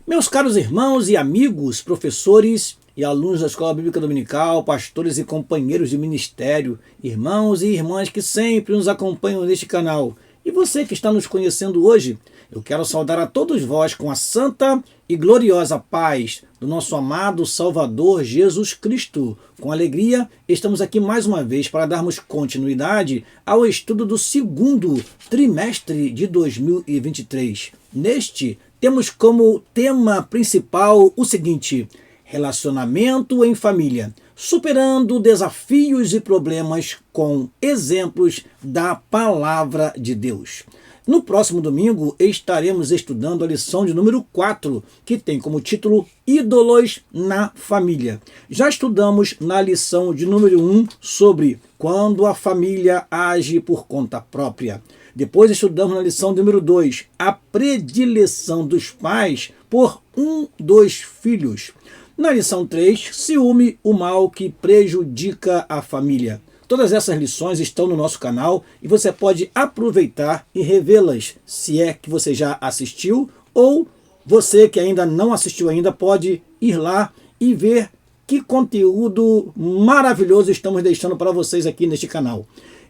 Meus caros irmãos e amigos, professores e alunos da Escola Bíblica Dominical, pastores e companheiros de ministério, irmãos e irmãs que sempre nos acompanham neste canal, e você que está nos conhecendo hoje, eu quero saudar a todos vós com a santa e gloriosa paz do nosso amado Salvador Jesus Cristo. Com alegria, estamos aqui mais uma vez para darmos continuidade ao estudo do segundo trimestre de 2023. Neste, temos como tema principal o seguinte: relacionamento em família, superando desafios e problemas com exemplos da Palavra de Deus. No próximo domingo estaremos estudando a lição de número 4, que tem como título Ídolos na Família. Já estudamos na lição de número 1 sobre quando a família age por conta própria. Depois estudamos na lição número 2, a predileção dos pais por um dos filhos. Na lição 3, ciúme, o mal que prejudica a família. Todas essas lições estão no nosso canal e você pode aproveitar e revê-las, se é que você já assistiu, ou você que ainda não assistiu ainda pode ir lá e ver que conteúdo maravilhoso estamos deixando para vocês aqui neste canal.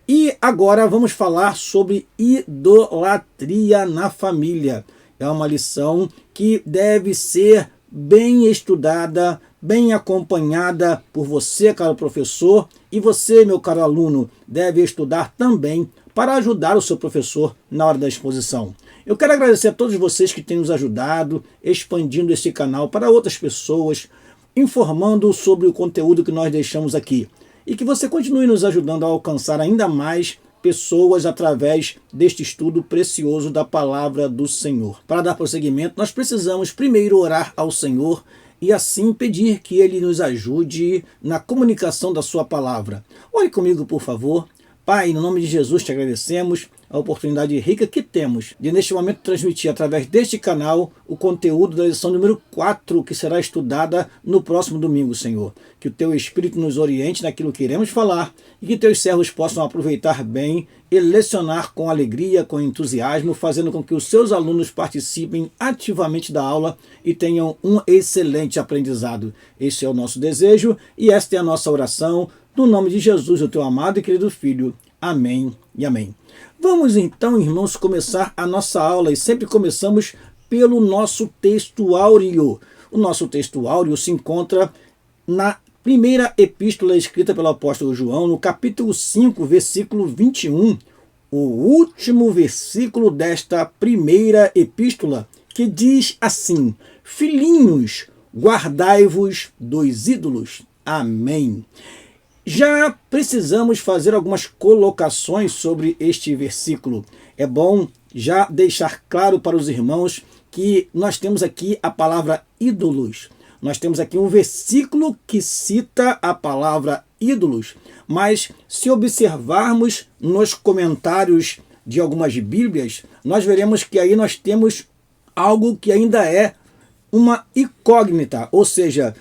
E agora vamos falar sobre idolatria na família. É uma lição que deve ser bem estudada, bem acompanhada por você, caro professor, e você, meu caro aluno, deve estudar também para ajudar o seu professor na hora da exposição. Eu quero agradecer a todos vocês que têm nos ajudado, expandindo este canal para outras pessoas, informando sobre o conteúdo que nós deixamos aqui. E que você continue nos ajudando a alcançar ainda mais pessoas através deste estudo precioso da Palavra do Senhor. Para dar prosseguimento, nós precisamos primeiro orar ao Senhor e assim pedir que Ele nos ajude na comunicação da sua palavra. Ore comigo, por favor. Pai, no nome de Jesus te agradecemos a oportunidade rica que temos de neste momento transmitir através deste canal o conteúdo da lição número 4 que será estudada no próximo domingo, Senhor. Que o teu Espírito nos oriente naquilo que iremos falar e que teus servos possam aproveitar bem e lecionar com alegria, com entusiasmo, fazendo com que os seus alunos participem ativamente da aula e tenham um excelente aprendizado. Este é o nosso desejo e esta é a nossa oração, no nome de Jesus, o teu amado e querido Filho. Amém e amém. Vamos então, irmãos, começar a nossa aula e sempre começamos pelo nosso texto áureo. O nosso texto áureo se encontra na primeira epístola escrita pelo apóstolo João, no capítulo 5, versículo 21, o último versículo desta primeira epístola, que diz assim: filhinhos, guardai-vos dos ídolos. Amém. Já precisamos fazer algumas colocações sobre este versículo. É bom já deixar claro para os irmãos que nós temos aqui a palavra ídolos. Nós temos aqui um versículo que cita a palavra ídolos, mas se observarmos nos comentários de algumas bíblias, nós veremos que aí nós temos algo que ainda é uma incógnita, ou seja,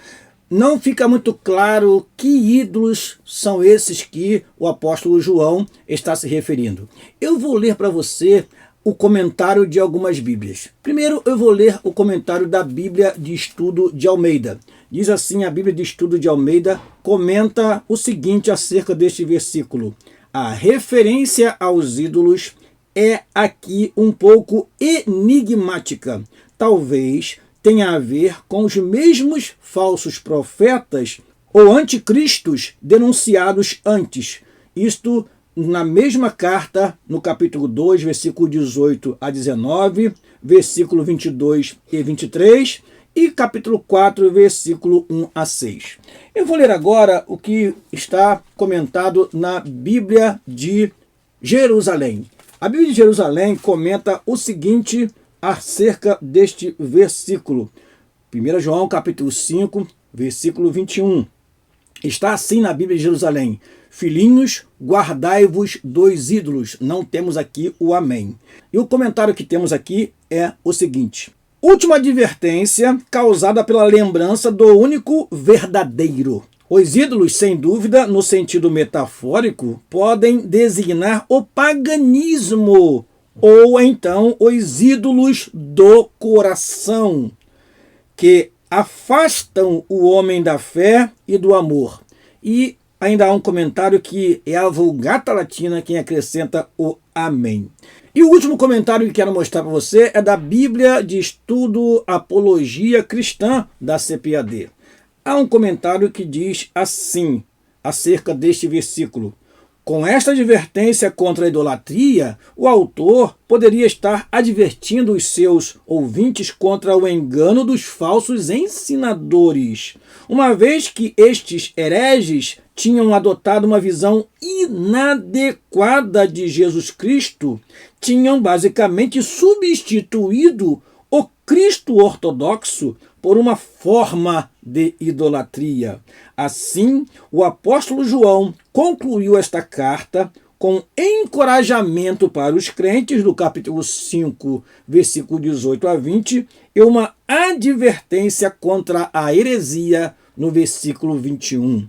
não fica muito claro que ídolos são esses que o apóstolo João está se referindo. Eu vou ler para você o comentário de algumas bíblias. Primeiro eu vou ler o comentário da Bíblia de Estudo de Almeida. Diz assim a Bíblia de Estudo de Almeida, comenta o seguinte acerca deste versículo: a referência aos ídolos é aqui um pouco enigmática. Talvez tenha a ver com os mesmos falsos profetas ou anticristos denunciados antes. Isto na mesma carta, no capítulo 2, versículo 18 a 19, versículo 22 e 23, e capítulo 4, versículo 1 a 6. Eu vou ler agora o que está comentado na Bíblia de Jerusalém. A Bíblia de Jerusalém comenta o seguinte acerca deste versículo. 1 João capítulo 5, versículo 21. Está assim na Bíblia de Jerusalém: filhinhos, guardai-vos dos ídolos. Não temos aqui o amém. E o comentário que temos aqui é o seguinte: última advertência causada pela lembrança do único verdadeiro. Os ídolos, sem dúvida, no sentido metafórico, podem designar o paganismo, ou então os ídolos do coração. que afastam o homem da fé e do amor. E ainda há um comentário que é a Vulgata Latina quem acrescenta o amém. E o último comentário que quero mostrar para você é da Bíblia de Estudo Apologia Cristã da CPAD. Há um comentário que diz assim, acerca deste versículo: com esta advertência contra a idolatria, o autor poderia estar advertindo os seus ouvintes contra o engano dos falsos ensinadores, uma vez que estes hereges tinham adotado uma visão inadequada de Jesus Cristo, tinham basicamente substituído o Cristo ortodoxo por uma forma de idolatria. Assim, o apóstolo João concluiu esta carta com encorajamento para os crentes, do capítulo 5, versículo 18 a 20, e uma advertência contra a heresia no versículo 21.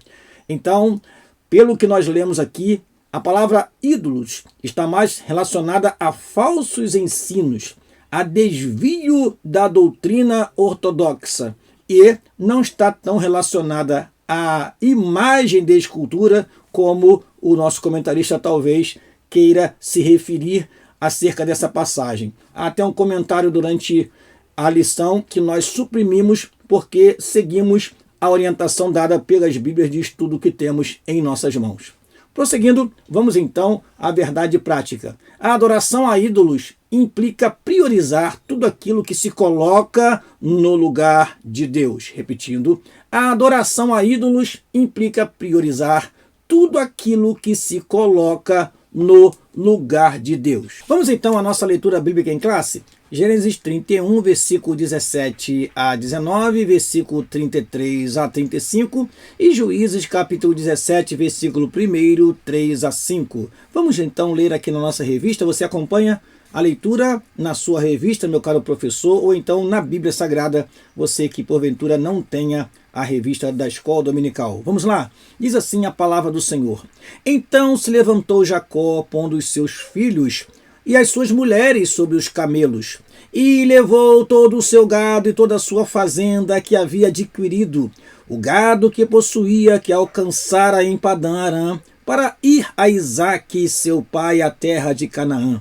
Então, pelo que nós lemos aqui, a palavra ídolos está mais relacionada a falsos ensinos, a desvio da doutrina ortodoxa, e não está tão relacionada à imagem de escultura como o nosso comentarista talvez queira se referir acerca dessa passagem. Há até um comentário durante a lição que nós suprimimos porque seguimos a orientação dada pelas Bíblias de estudo que temos em nossas mãos. Prosseguindo, vamos então à verdade prática. A adoração a ídolos implica priorizar tudo aquilo que se coloca no lugar de Deus. Repetindo, a adoração a ídolos implica priorizar tudo aquilo que se coloca no lugar de Deus. Vamos então à nossa leitura bíblica em classe? Gênesis 31, versículo 17 a 19, versículo 33 a 35 e Juízes, capítulo 17, versículo 1, 3 a 5. Vamos então ler aqui na nossa revista. Você acompanha a leitura na sua revista, meu caro professor, ou então na Bíblia Sagrada, você que porventura não tenha a revista da Escola Dominical. Vamos lá? Diz assim a palavra do Senhor. Então se levantou Jacó, pondo os seus filhos e as suas mulheres sobre os camelos, e levou todo o seu gado e toda a sua fazenda que havia adquirido, o gado que possuía, que alcançara em Padã Arã, para ir a Isaque, seu pai, à terra de Canaã.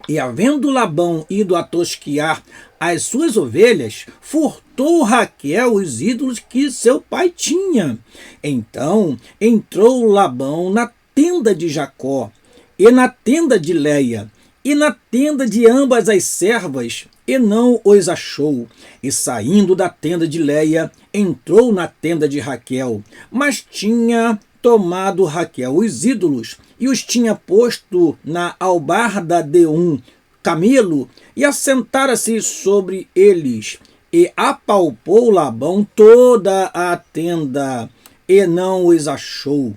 E havendo Labão ido a tosquiar as suas ovelhas, furtou Raquel os ídolos que seu pai tinha. Então entrou Labão na tenda de Jacó, e na tenda de Léia, e na tenda de ambas as servas, e não os achou. E saindo da tenda de Léia, entrou na tenda de Raquel, mas tinha tomado Raquel os ídolos, e os tinha posto na albarda de um camelo, e assentara-se sobre eles, e apalpou Labão toda a tenda, e não os achou.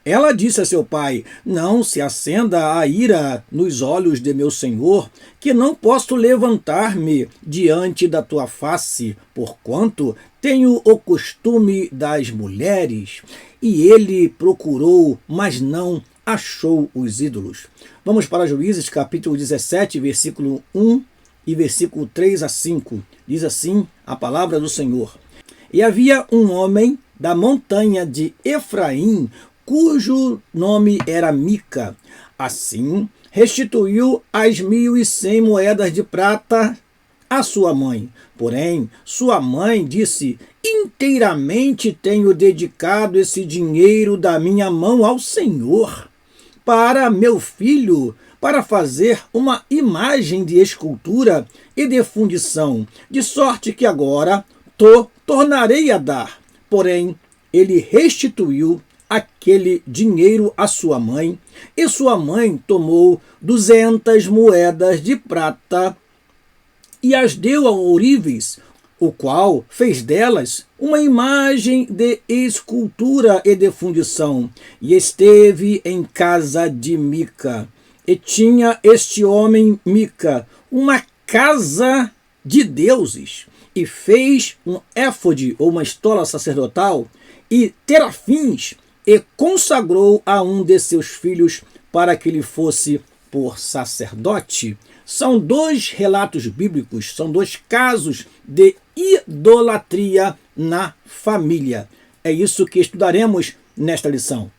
Ela disse a seu pai: não se acenda a ira nos olhos de meu senhor, que não posso levantar-me diante da tua face, porquanto tenho o costume das mulheres. E ele procurou, mas não achou os ídolos. Vamos para Juízes, capítulo 17, versículo 1 e versículo 3 a 5. Diz assim a palavra do Senhor. E havia um homem da montanha de Efraim, cujo nome era Mica. Assim, restituiu as 1.100 moedas de prata à sua mãe. Porém, sua mãe disse: inteiramente tenho dedicado esse dinheiro da minha mão ao Senhor, para meu filho, para fazer uma imagem de escultura e de fundição, de sorte que agora tornarei a dar. Porém, ele restituiu aquele dinheiro à sua mãe, e sua mãe tomou 200 moedas de prata e as deu ao ourives, o qual fez delas uma imagem de escultura e de fundição, e esteve em casa de Mica. E tinha este homem Mica uma casa de deuses, e fez um éfode, ou uma estola sacerdotal, e terafins, e consagrou a um de seus filhos para que ele fosse por sacerdote. São dois relatos bíblicos, são dois casos de idolatria na família. É isso que estudaremos nesta lição.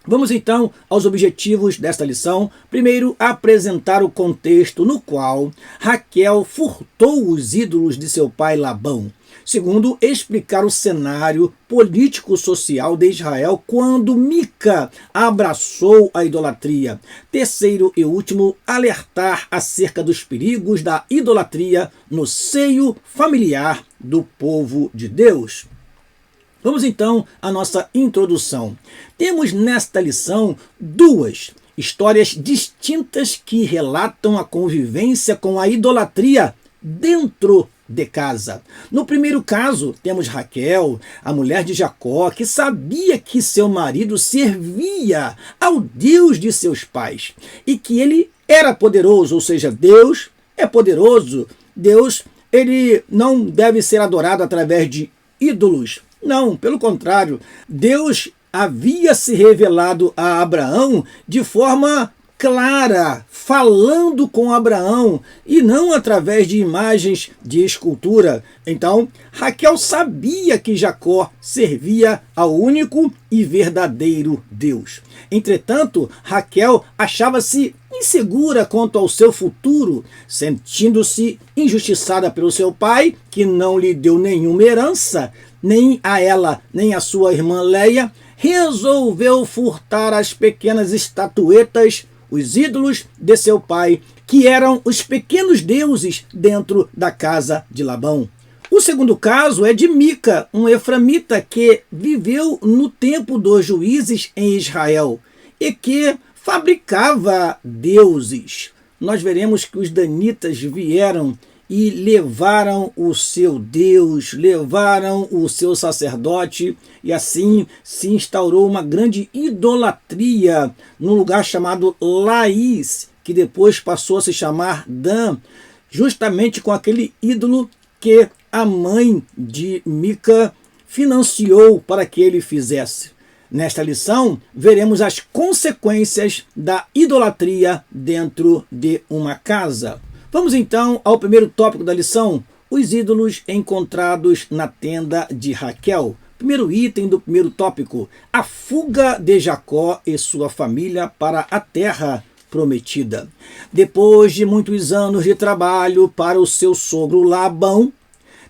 Vamos então aos objetivos desta lição. Primeiro, apresentar o contexto no qual Raquel furtou os ídolos de seu pai Labão. Segundo, explicar o cenário político-social de Israel quando Mica abraçou a idolatria. Terceiro e último, alertar acerca dos perigos da idolatria no seio familiar do povo de Deus. Vamos então à nossa introdução. Temos nesta lição duas histórias distintas que relatam a convivência com a idolatria dentro de casa. No primeiro caso, temos Raquel, a mulher de Jacó, que sabia que seu marido servia ao Deus de seus pais e que ele era poderoso, ou seja, Deus é poderoso. Deus, ele não deve ser adorado através de ídolos. Não, pelo contrário, Deus havia se revelado a Abraão de forma clara, falando com Abraão e não através de imagens de escultura. Então, Raquel sabia que Jacó servia ao único e verdadeiro Deus. Entretanto, Raquel achava-se insegura quanto ao seu futuro, sentindo-se injustiçada pelo seu pai, que não lhe deu nenhuma herança, nem a ela, nem a sua irmã Leia, resolveu furtar as pequenas estatuetas, os ídolos de seu pai, que eram os pequenos deuses dentro da casa de Labão. O segundo caso é de Mica, um eframita que viveu no tempo dos juízes em Israel e que fabricava deuses. Nós veremos que os danitas vieram e levaram o seu Deus, levaram o seu sacerdote, e assim se instaurou uma grande idolatria num lugar chamado Laís, que depois passou a se chamar Dan, justamente com aquele ídolo que a mãe de Mica financiou para que ele fizesse. Nesta lição, veremos as consequências da idolatria dentro de uma casa. Vamos então ao primeiro tópico da lição, os ídolos encontrados na tenda de Raquel. Primeiro item do primeiro tópico, a fuga de Jacó e sua família para a terra prometida. Depois de muitos anos de trabalho para o seu sogro Labão,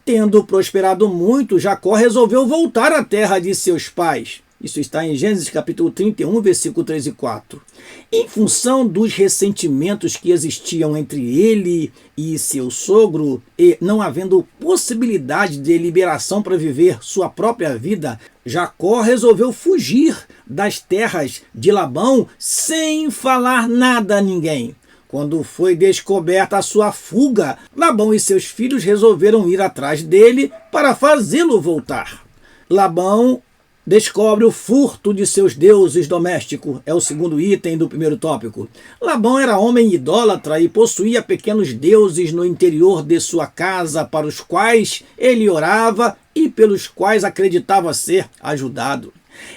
tendo prosperado muito, Jacó resolveu voltar à terra de seus pais. Isso está em Gênesis capítulo 31, versículo 3 e 4. Em função dos ressentimentos que existiam entre ele e seu sogro, e não havendo possibilidade de liberação para viver sua própria vida, Jacó resolveu fugir das terras de Labão sem falar nada a ninguém. Quando foi descoberta a sua fuga, Labão e seus filhos resolveram ir atrás dele para fazê-lo voltar. Labão descobre o furto de seus deuses domésticos, é o segundo item do primeiro tópico. Labão era homem idólatra e possuía pequenos deuses no interior de sua casa, para os quais ele orava e pelos quais acreditava ser ajudado.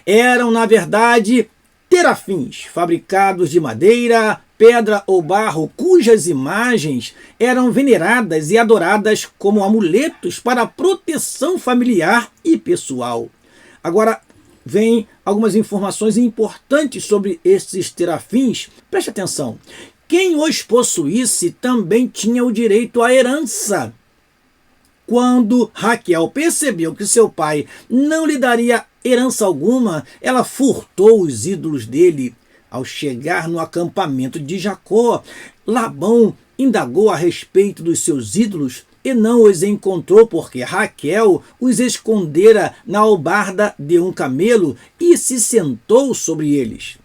Eram, na verdade, terafins, fabricados de madeira, pedra ou barro, cujas imagens eram veneradas e adoradas como amuletos para proteção familiar e pessoal. Agora, vem algumas informações importantes sobre esses terafins. Preste atenção. Quem os possuísse também tinha o direito à herança. Quando Raquel percebeu que seu pai não lhe daria herança alguma, ela furtou os ídolos dele. Ao chegar no acampamento de Jacó, Labão indagou a respeito dos seus ídolos e não os encontrou, porque Raquel os escondera na albarda de um camelo e se sentou sobre eles.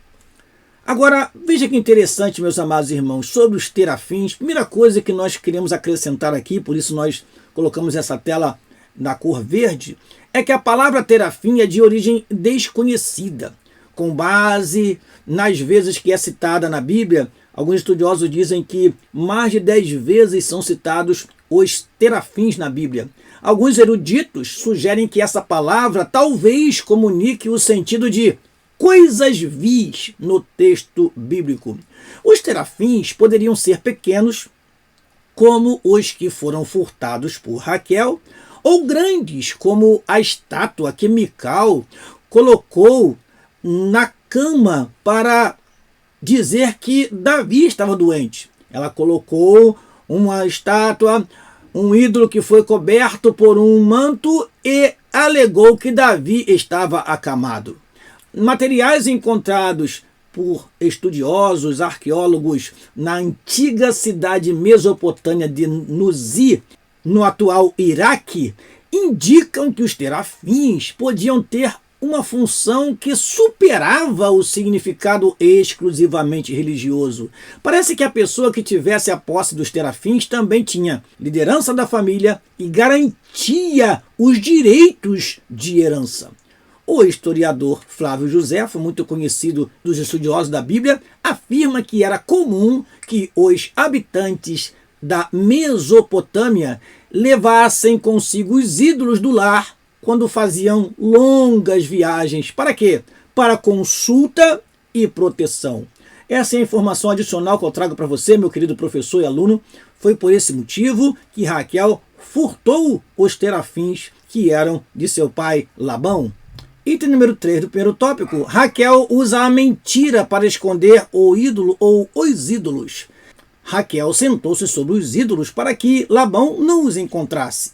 Agora, veja que interessante, meus amados irmãos, sobre os terafins. Primeira coisa que nós queremos acrescentar aqui, por isso nós colocamos essa tela na cor verde, é que a palavra terafim é de origem desconhecida. Com base nas vezes que é citada na Bíblia, alguns estudiosos dizem que mais de 10 vezes são citados os terafins na Bíblia. Alguns eruditos sugerem que essa palavra talvez comunique o sentido de coisas vis no texto bíblico. Os terafins poderiam ser pequenos, como os que foram furtados por Raquel, ou grandes, como a estátua que Mical colocou na cama para dizer que Davi estava doente. Ela colocou uma estátua, um ídolo que foi coberto por um manto e alegou que Davi estava acamado. Materiais encontrados por estudiosos, arqueólogos, na antiga cidade mesopotâmia de Nuzi, no atual Iraque, indicam que os terafins podiam ter uma função que superava o significado exclusivamente religioso. Parece que a pessoa que tivesse a posse dos terafins também tinha liderança da família e garantia os direitos de herança. O historiador Flávio Josefo, muito conhecido dos estudiosos da Bíblia, afirma que era comum que os habitantes da Mesopotâmia levassem consigo os ídolos do lar quando faziam longas viagens. Para quê? Para consulta e proteção. Essa é a informação adicional que eu trago para você, meu querido professor e aluno. Foi por esse motivo que Raquel furtou os terafins que eram de seu pai Labão. Item número 3 do primeiro tópico. Raquel usa a mentira para esconder o ídolo ou os ídolos. Raquel sentou-se sobre os ídolos para que Labão não os encontrasse.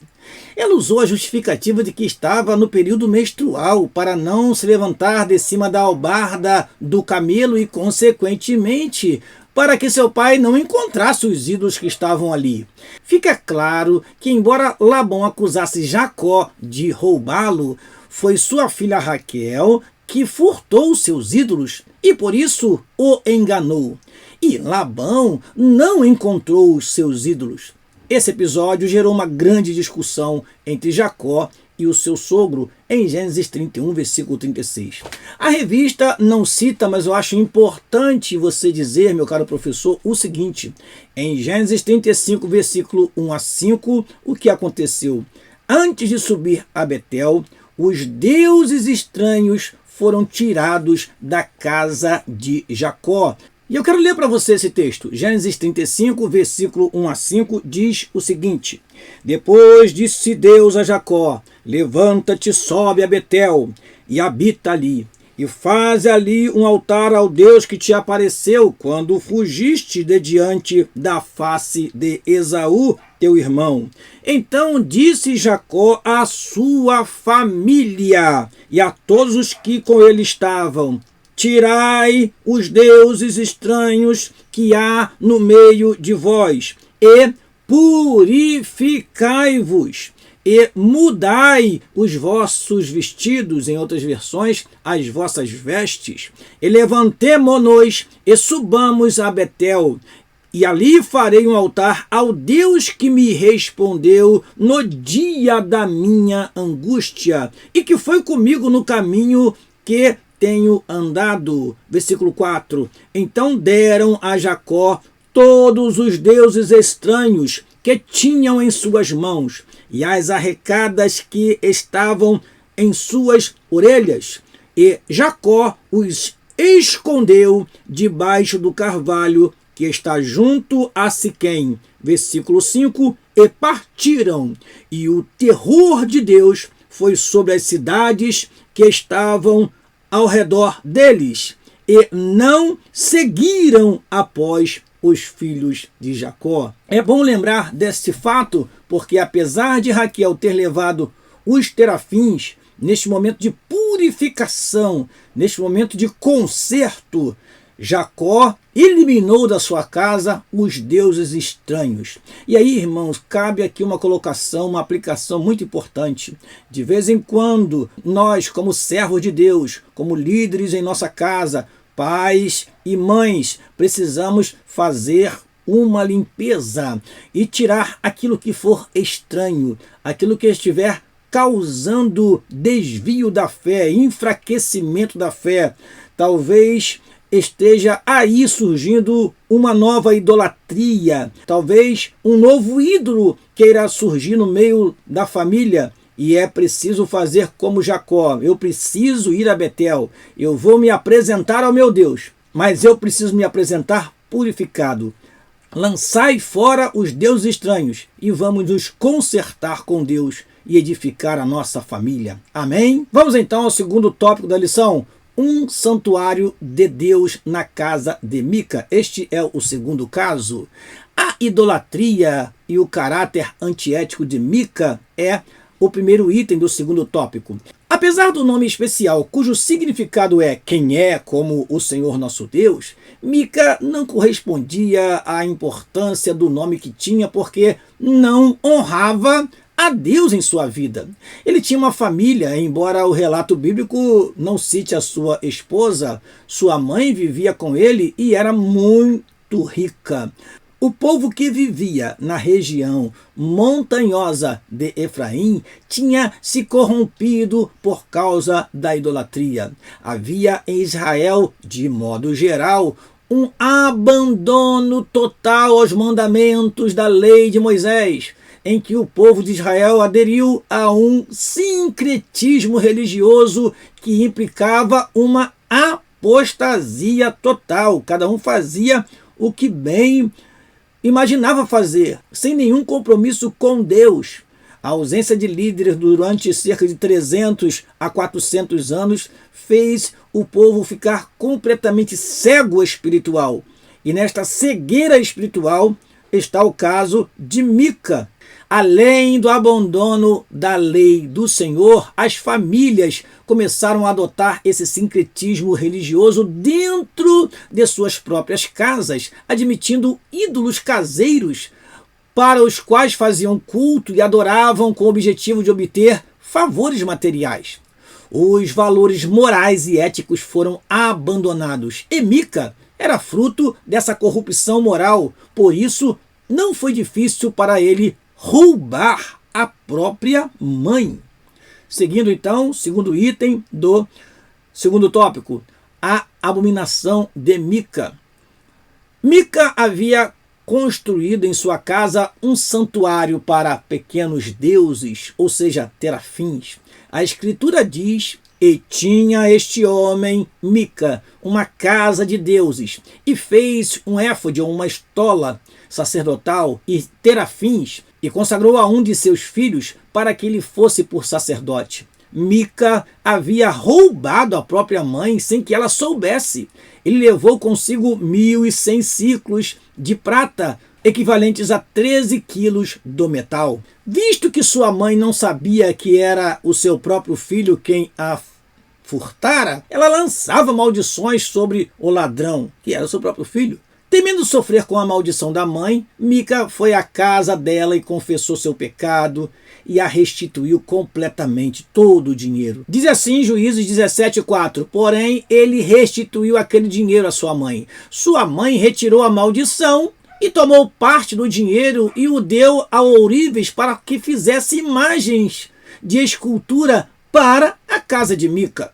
Ela usou a justificativa de que estava no período menstrual para não se levantar de cima da albarda do camelo e, consequentemente, para que seu pai não encontrasse os ídolos que estavam ali. Fica claro que, embora Labão acusasse Jacó de roubá-lo, foi sua filha Raquel que furtou seus ídolos e por isso o enganou. E Labão não encontrou os seus ídolos. Esse episódio gerou uma grande discussão entre Jacó e o seu sogro em Gênesis 31, versículo 36. A revista não cita, mas eu acho importante você dizer, meu caro professor, o seguinte. Em Gênesis 35, versículo 1 a 5, o que aconteceu? Antes de subir a Betel, os deuses estranhos foram tirados da casa de Jacó. E eu quero ler para você esse texto. Gênesis 35, versículo 1 a 5, diz o seguinte. Depois disse Deus a Jacó, levanta-te, sobe a Betel e habita ali. E faz ali um altar ao Deus que te apareceu quando fugiste de diante da face de Esaú, teu irmão. Então disse Jacó à sua família e a todos os que com ele estavam, tirai os deuses estranhos que há no meio de vós e purificai-vos. E mudai os vossos vestidos, em outras versões, as vossas vestes, e levantemo-nos e subamos a Betel, e ali farei um altar ao Deus que me respondeu no dia da minha angústia, e que foi comigo no caminho que tenho andado. Versículo 4. Então deram a Jacó todos os deuses estranhos que tinham em suas mãos, e as arrecadas que estavam em suas orelhas. E Jacó os escondeu debaixo do carvalho que está junto a Siquém. Versículo 5. E partiram, e o terror de Deus foi sobre as cidades que estavam ao redor deles, e não seguiram após os filhos de Jacó. É bom lembrar desse fato, porque apesar de Raquel ter levado os terafins, neste momento de purificação, neste momento de conserto, Jacó eliminou da sua casa os deuses estranhos. E aí, irmãos, cabe aqui uma colocação, uma aplicação muito importante. De vez em quando, nós, como servos de Deus, como líderes em nossa casa, pais e mães, precisamos fazer uma limpeza e tirar aquilo que for estranho, aquilo que estiver causando desvio da fé, enfraquecimento da fé. Talvez esteja aí surgindo uma nova idolatria, talvez um novo ídolo queira surgir no meio da família. E é preciso fazer como Jacó. Eu preciso ir a Betel. Eu vou me apresentar ao meu Deus. Mas eu preciso me apresentar purificado. Lançai fora os deuses estranhos e vamos nos consertar com Deus e edificar a nossa família. Amém? Vamos então ao segundo tópico da lição. Um santuário de Deus na casa de Mica. Este é o segundo caso. A idolatria e o caráter antiético de Mica é o primeiro item do segundo tópico. Apesar do nome especial, cujo significado é quem é como o Senhor nosso Deus, Mica não correspondia à importância do nome que tinha, porque não honrava a Deus em sua vida. Ele tinha uma família, embora o relato bíblico não cite a sua esposa, sua mãe vivia com ele e era muito rica. O povo que vivia na região montanhosa de Efraim tinha se corrompido por causa da idolatria. Havia em Israel, de modo geral, um abandono total aos mandamentos da lei de Moisés, em que o povo de Israel aderiu a um sincretismo religioso que implicava uma apostasia total. Cada um fazia o que bem imaginava fazer, sem nenhum compromisso com Deus. A ausência de líderes durante cerca de 300 a 400 anos fez o povo ficar completamente cego espiritual. E nesta cegueira espiritual está o caso de Mica. Além do abandono da lei do Senhor, as famílias começaram a adotar esse sincretismo religioso dentro de suas próprias casas, admitindo ídolos caseiros para os quais faziam culto e adoravam com o objetivo de obter favores materiais. Os valores morais e éticos foram abandonados. E Mica era fruto dessa corrupção moral, por isso não foi difícil para ele roubar a própria mãe. Seguindo então, segundo item do segundo tópico, a abominação de Mica. Mica havia construído em sua casa um santuário para pequenos deuses, ou seja, terafins. A escritura diz: e tinha este homem, Mica, uma casa de deuses, e fez um éfode ou uma estola sacerdotal e terafins, e consagrou a um de seus filhos para que ele fosse por sacerdote. Mica havia roubado a própria mãe sem que ela soubesse. Ele levou consigo 1.100 ciclos de prata, equivalentes a 13 quilos do metal. Visto que sua mãe não sabia que era o seu próprio filho quem a furtara, ela lançava maldições sobre o ladrão, que era o seu próprio filho. Temendo sofrer com a maldição da mãe, Mica foi à casa dela e confessou seu pecado e a restituiu completamente todo o dinheiro. Diz assim Juízes 17:4, porém ele restituiu aquele dinheiro à sua mãe. Sua mãe retirou a maldição e tomou parte do dinheiro e o deu a ourives para que fizesse imagens de escultura para a casa de Mica.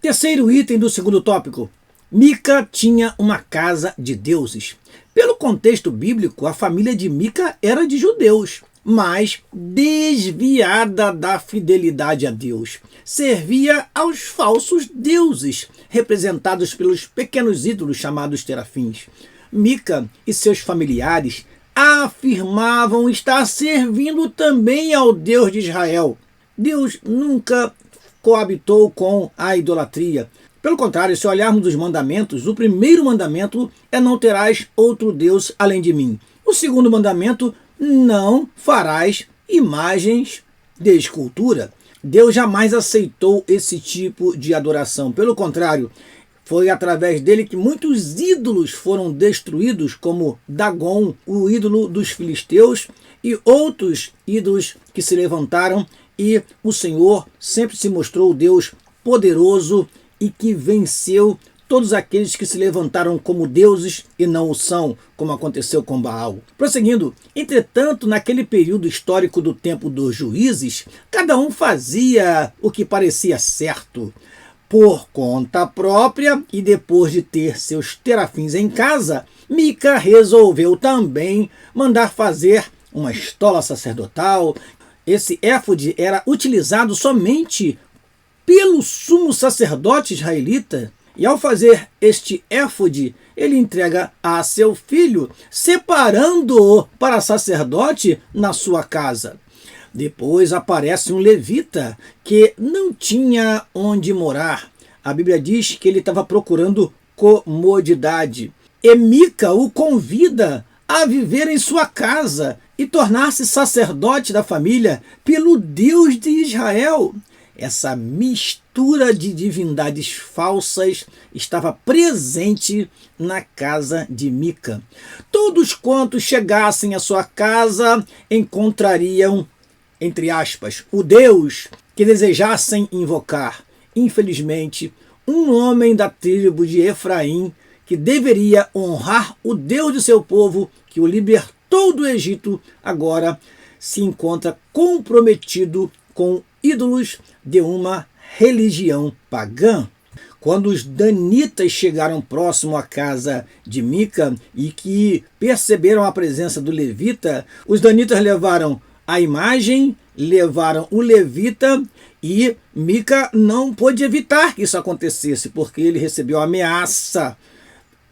Terceiro item do segundo tópico. Mica tinha uma casa de deuses. Pelo contexto bíblico, a família de Mica era de judeus, mas desviada da fidelidade a Deus. Servia aos falsos deuses, representados pelos pequenos ídolos chamados terafins. Mica e seus familiares afirmavam estar servindo também ao Deus de Israel. Deus nunca coabitou com a idolatria. Pelo contrário, se olharmos os mandamentos, o primeiro mandamento é: não terás outro Deus além de mim. O segundo mandamento: não farás imagens de escultura. Deus jamais aceitou esse tipo de adoração. Pelo contrário, foi através dele que muitos ídolos foram destruídos, como Dagon, o ídolo dos filisteus, e outros ídolos que se levantaram, e o Senhor sempre se mostrou o Deus poderoso e que venceu todos aqueles que se levantaram como deuses e não o são, como aconteceu com Baal. Prosseguindo, entretanto, naquele período histórico do tempo dos juízes, cada um fazia o que parecia certo. Por conta própria, e depois de ter seus terafins em casa, Mica resolveu também mandar fazer uma estola sacerdotal. Esse éfode era utilizado somente pelo sumo sacerdote israelita, E ao fazer este éfode, ele entrega a seu filho, separando-o para sacerdote na sua casa. Depois aparece um levita que não tinha onde morar. A Bíblia diz que ele estava procurando comodidade. E Mica o convida a viver em sua casa e tornar-se sacerdote da família pelo Deus de Israel. Essa mistura de divindades falsas estava presente na casa de Mica. Todos quantos chegassem à sua casa encontrariam, entre aspas, o Deus que desejassem invocar. Infelizmente, um homem da tribo de Efraim, que deveria honrar o Deus de seu povo, que o libertou do Egito, agora se encontra comprometido com ídolos de uma religião pagã. Quando os danitas chegaram próximo à casa de Mica e que perceberam a presença do levita, os danitas levaram a imagem, levaram o levita e Mica não pôde evitar que isso acontecesse, porque ele recebeu ameaça.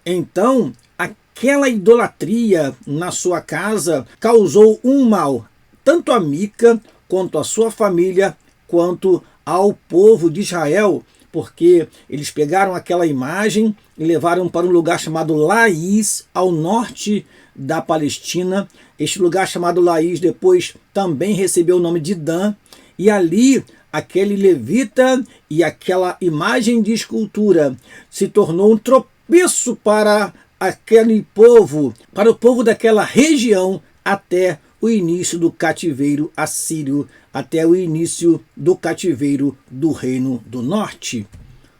Então, aquela idolatria na sua casa causou um mal, tanto a Mica, quanto à sua família, quanto ao povo de Israel, porque eles pegaram aquela imagem e levaram para um lugar chamado Laís, ao norte da Palestina. Este lugar chamado Laís depois também recebeu o nome de Dan, e ali aquele levita e aquela imagem de escultura se tornou um tropeço para aquele povo, para o povo daquela região, até o início do cativeiro assírio, até o início do cativeiro do Reino do Norte.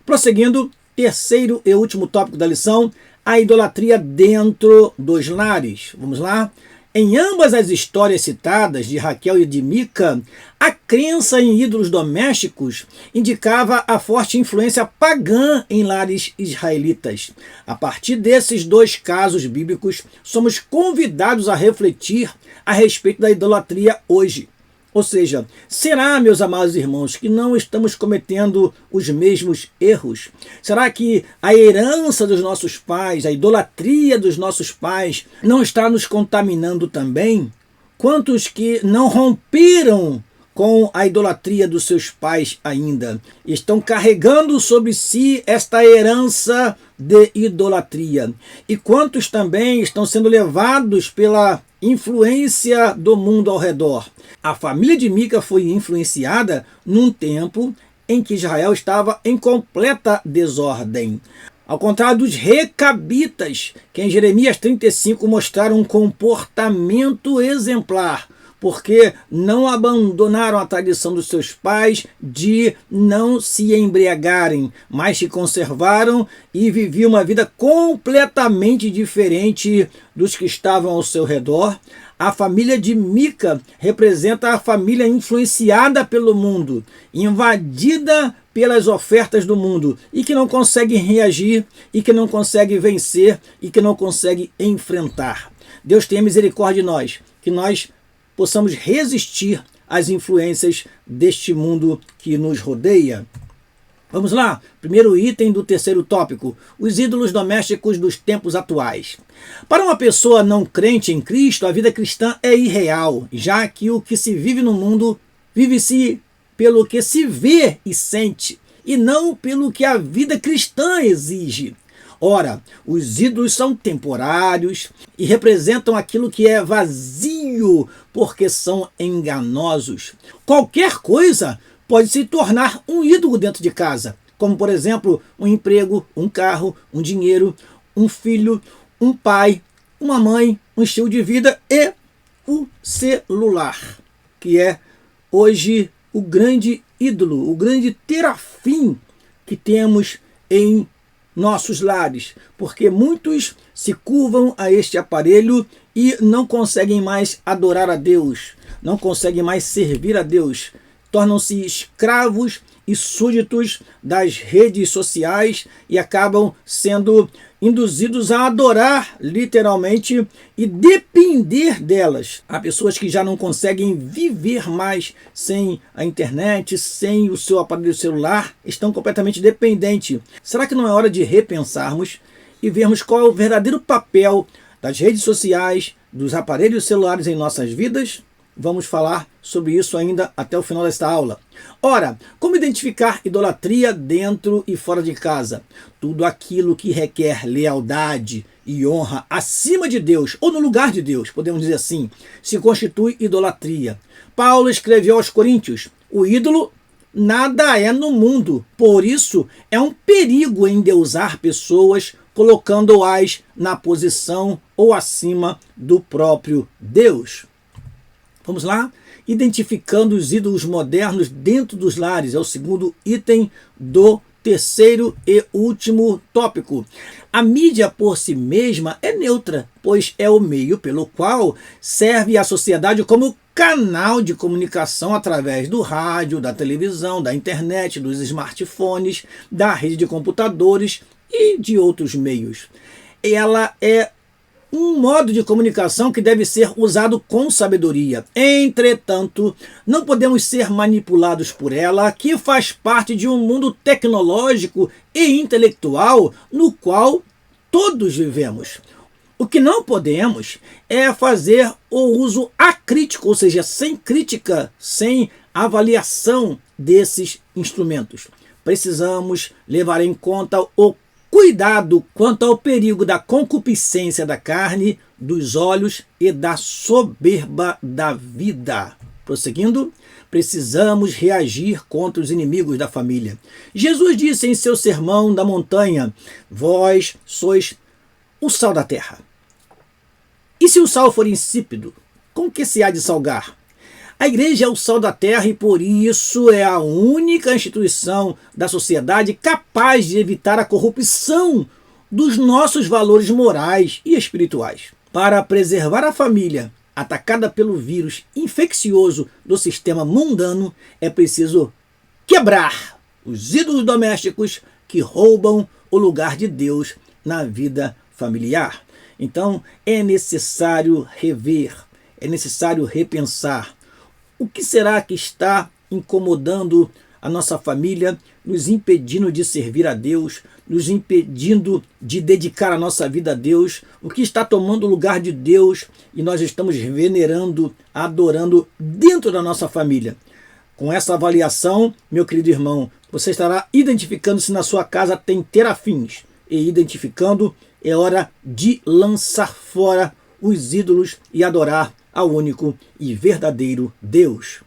Prosseguindo, terceiro e último tópico da lição, a idolatria dentro dos lares. Vamos lá? Em ambas as histórias citadas, de Raquel e de Mica, a crença em ídolos domésticos indicava a forte influência pagã em lares israelitas. A partir desses dois casos bíblicos, somos convidados a refletir a respeito da idolatria hoje. Ou seja, será, meus amados irmãos, que não estamos cometendo os mesmos erros? Será que a herança dos nossos pais, a idolatria dos nossos pais, não está nos contaminando também? Quantos que não romperam com a idolatria dos seus pais ainda estão carregando sobre si esta herança de idolatria? E quantos também estão sendo levados pela influência do mundo ao redor? A família de Mica foi influenciada num tempo em que Israel estava em completa desordem. Ao contrário dos recabitas, que em Jeremias 35 mostraram um comportamento exemplar, porque não abandonaram a tradição dos seus pais de não se embriagarem, mas se conservaram e viviam uma vida completamente diferente dos que estavam ao seu redor. A família de Mica representa a família influenciada pelo mundo, invadida pelas ofertas do mundo, e que não consegue reagir, e que não consegue vencer, e que não consegue enfrentar. Deus tenha misericórdia de nós, que nós possamos resistir às influências deste mundo que nos rodeia. Vamos lá, primeiro item do terceiro tópico, os ídolos domésticos dos tempos atuais. Para uma pessoa não crente em Cristo, a vida cristã é irreal, já que o que se vive no mundo vive-se pelo que se vê e sente, e não pelo que a vida cristã exige. Ora, os ídolos são temporários e representam aquilo que é vazio, porque são enganosos. Qualquer coisa pode se tornar um ídolo dentro de casa, como, por exemplo, um emprego, um carro, um dinheiro, um filho, um pai, uma mãe, um estilo de vida e o celular, que é hoje o grande ídolo, o grande terafim que temos em nossos lares, porque muitos se curvam a este aparelho e não conseguem mais adorar a Deus, não conseguem mais servir a Deus, tornam-se escravos e súditos das redes sociais e acabam sendo induzidos a adorar literalmente e depender delas. Há pessoas que já não conseguem viver mais sem a internet, sem o seu aparelho celular, estão completamente dependentes. Será que não é hora de repensarmos e vermos qual é o verdadeiro papel das redes sociais, dos aparelhos celulares em nossas vidas? Vamos falar sobre isso ainda até o final desta aula. Ora, como identificar idolatria dentro e fora de casa? Tudo aquilo que requer lealdade e honra acima de Deus, ou no lugar de Deus, podemos dizer assim, se constitui idolatria. Paulo escreveu aos Coríntios: o ídolo nada é no mundo, por isso é um perigo endeusar pessoas, colocando-as na posição ou acima do próprio Deus. Vamos lá? Identificando os ídolos modernos dentro dos lares. É o segundo item do terceiro e último tópico. A mídia por si mesma é neutra, pois é o meio pelo qual serve a sociedade como canal de comunicação através do rádio, da televisão, da internet, dos smartphones, da rede de computadores e de outros meios. Ela é um modo de comunicação que deve ser usado com sabedoria. Entretanto, não podemos ser manipulados por ela, que faz parte de um mundo tecnológico e intelectual no qual todos vivemos. O que não podemos é fazer o uso acrítico, ou seja, sem crítica, sem avaliação desses instrumentos. Precisamos levar em conta o cuidado quanto ao perigo da concupiscência da carne, dos olhos e da soberba da vida. Prosseguindo, precisamos reagir contra os inimigos da família. Jesus disse em seu sermão da montanha: vós sois o sal da terra. E se o sal for insípido, com que se há de salgar? A igreja é o sal da terra e por isso é a única instituição da sociedade capaz de evitar a corrupção dos nossos valores morais e espirituais. Para preservar a família atacada pelo vírus infeccioso do sistema mundano, é preciso quebrar os ídolos domésticos que roubam o lugar de Deus na vida familiar. Então é necessário rever, é necessário repensar. O que será que está incomodando a nossa família, nos impedindo de servir a Deus, nos impedindo de dedicar a nossa vida a Deus? O que está tomando o lugar de Deus e nós estamos venerando, adorando dentro da nossa família? Com essa avaliação, meu querido irmão, você estará identificando se na sua casa tem terafins. E identificando, é hora de lançar fora os ídolos e adorar ao único e verdadeiro Deus.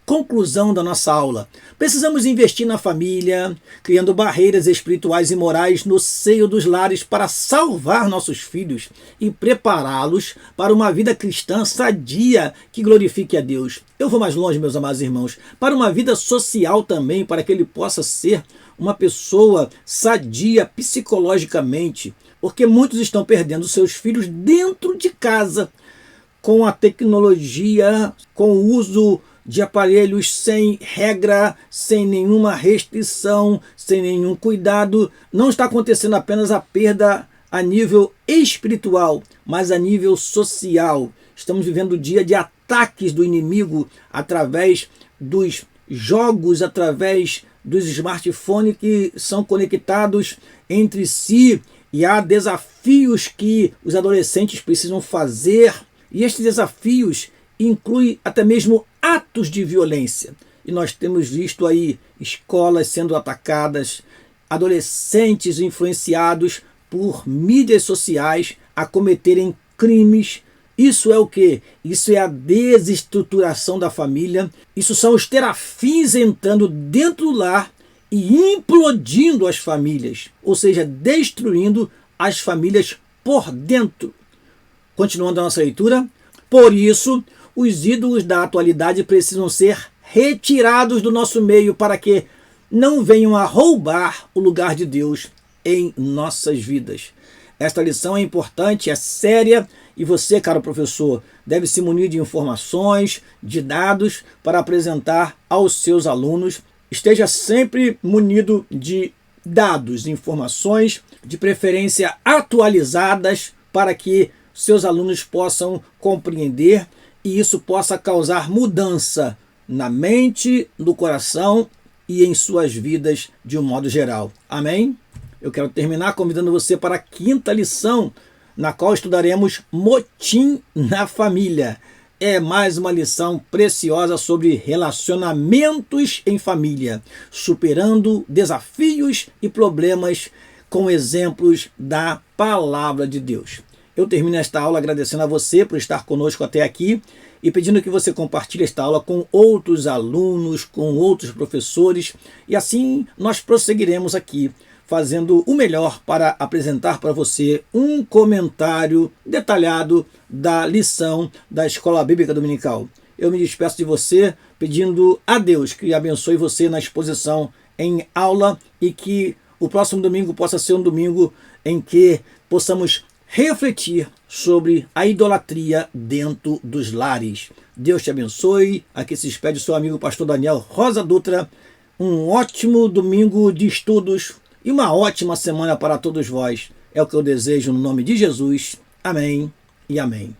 Conclusão da nossa aula. Precisamos investir na família, criando barreiras espirituais e morais no seio dos lares para salvar nossos filhos e prepará-los para uma vida cristã sadia que glorifique a Deus. Eu vou mais longe, meus amados irmãos, para uma vida social também, para que ele possa ser uma pessoa sadia psicologicamente, porque muitos estão perdendo seus filhos dentro de casa, com a tecnologia, com o uso de aparelhos sem regra, sem nenhuma restrição, sem nenhum cuidado. Não está acontecendo apenas a perda a nível espiritual, mas a nível social. Estamos vivendo o dia de ataques do inimigo através dos jogos, através dos smartphones que são conectados entre si, e há desafios que os adolescentes precisam fazer. E estes desafios incluem até mesmo atos de violência. E nós temos visto aí escolas sendo atacadas, adolescentes influenciados por mídias sociais a cometerem crimes. Isso é o quê? Isso é a desestruturação da família. Isso são os terafins entrando dentro do lar e implodindo as famílias, ou seja, destruindo as famílias por dentro. Continuando a nossa leitura, por isso, os ídolos da atualidade precisam ser retirados do nosso meio para que não venham a roubar o lugar de Deus em nossas vidas. Esta lição é importante, é séria, e você, caro professor, deve se munir de informações, de dados para apresentar aos seus alunos. Esteja sempre munido de dados, informações, de preferência atualizadas, para que seus alunos possam compreender e isso possa causar mudança na mente, no coração e em suas vidas de um modo geral. Amém? Eu quero terminar convidando você para a 5ª lição, na qual estudaremos motim na família. É mais uma lição preciosa sobre relacionamentos em família, superando desafios e problemas com exemplos da palavra de Deus. Eu termino esta aula agradecendo a você por estar conosco até aqui e pedindo que você compartilhe esta aula com outros alunos, com outros professores, e assim nós prosseguiremos aqui, fazendo o melhor para apresentar para você um comentário detalhado da lição da Escola Bíblica Dominical. Eu me despeço de você pedindo a Deus que abençoe você na exposição em aula e que o próximo domingo possa ser um domingo em que possamos refletir sobre a idolatria dentro dos lares. Deus te abençoe. Aqui se despede o seu amigo pastor Daniel Rosa Dutra. Um ótimo domingo de estudos e uma ótima semana para todos vós. É o que eu desejo no nome de Jesus. Amém e amém.